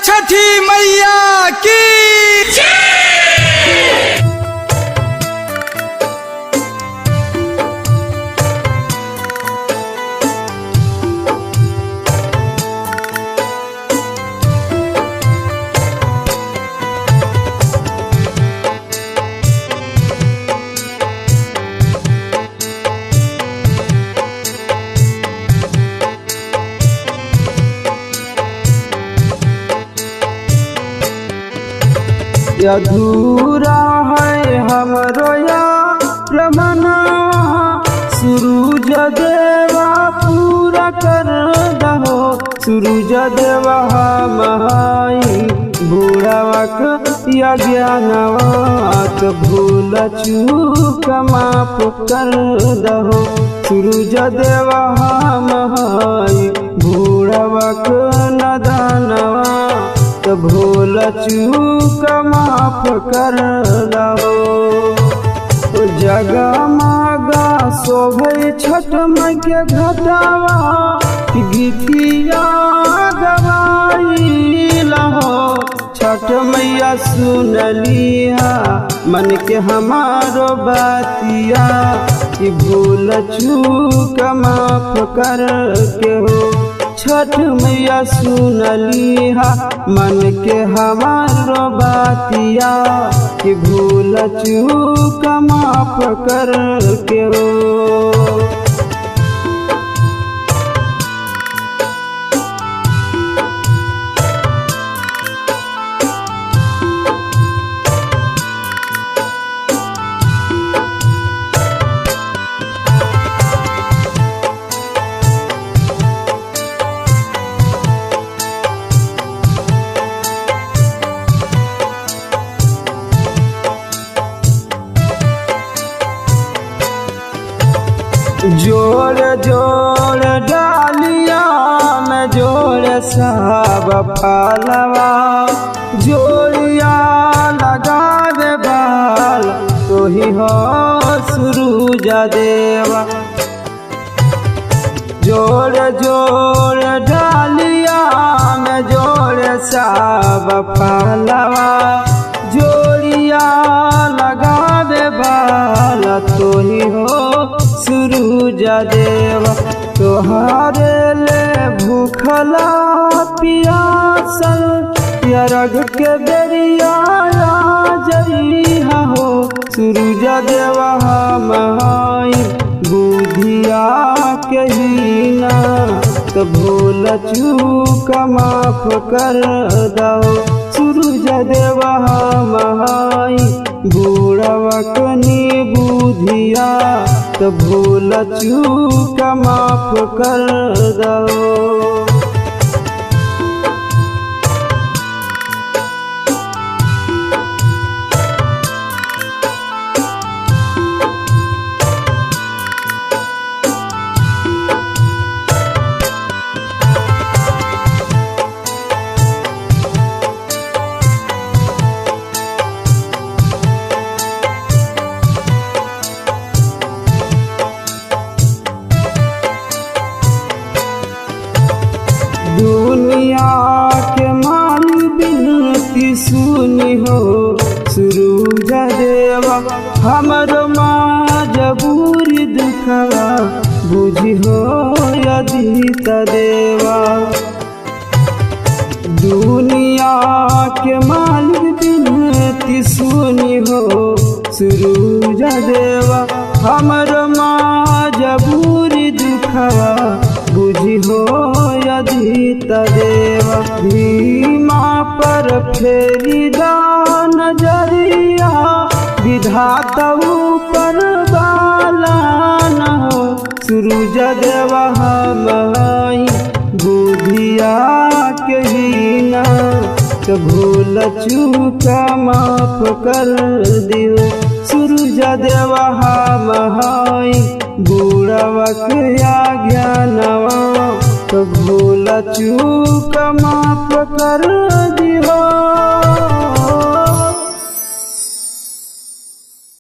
छठी मैया की अधूरा है हमरो या प्रमना सूरज देवा पूरा कर दहो। सूरज देवा महाई बुढ़ावक या ज्ञानवाक भूल चूक माफ कर दहो। सूरज देवा महाई बुढ़ावक नदानवा भूल चूक माफ कर दहो। जगमगा शोभे छठ माई के घटावा गीतिया गवाई लहो। छठ मैया सुनलिया मन के हमारो बातिया कि भूल चूक माफ कर के हो। छठ मैया सुनलिहा मन के हमारो बातिया कि भूल चूक माफ कर के हो। जोड़ जोड़ डालिया में जोड़ सब फलवा जोड़िया लगा दे बाल तो ही हो सूरज देवा। जोड़ जोड़ डालिया में जोड़ सब फलवा जोड़िया लगा दे बाल तो ही हो सूरज देवा। तोहारे ले भूखला पियासल प्यारग के बेरिया जइहा हो। सूरज देवा हमाई बुधिया के हीना तो भूल चूक माफ कर दहो। सूरज देवा हमाई बुढ़ावक नी बुधिया तो भूल चूक माफ कर दहो। दुनिया के मालिक बिनती सुनी हो। सूरज देवा हमरो मजबूरी दुखवा बुझी हो अदित देवा। दुनिया के मालिक बिनती सुनी हो। सूरज देवा हमरो मजबूरी दुखवा बुझी हो अदित देवा। भीमा पर फेरी दान नजरिया विधाता ऊपर बाला न हो। सूरज देवा हमाई बुधिया के हीना तो भूल चूक माफ कर दियो। सूरज देवा हमाई बुढ़ावक या ज्ञानवा तो भूल चूक माफ कर दियो।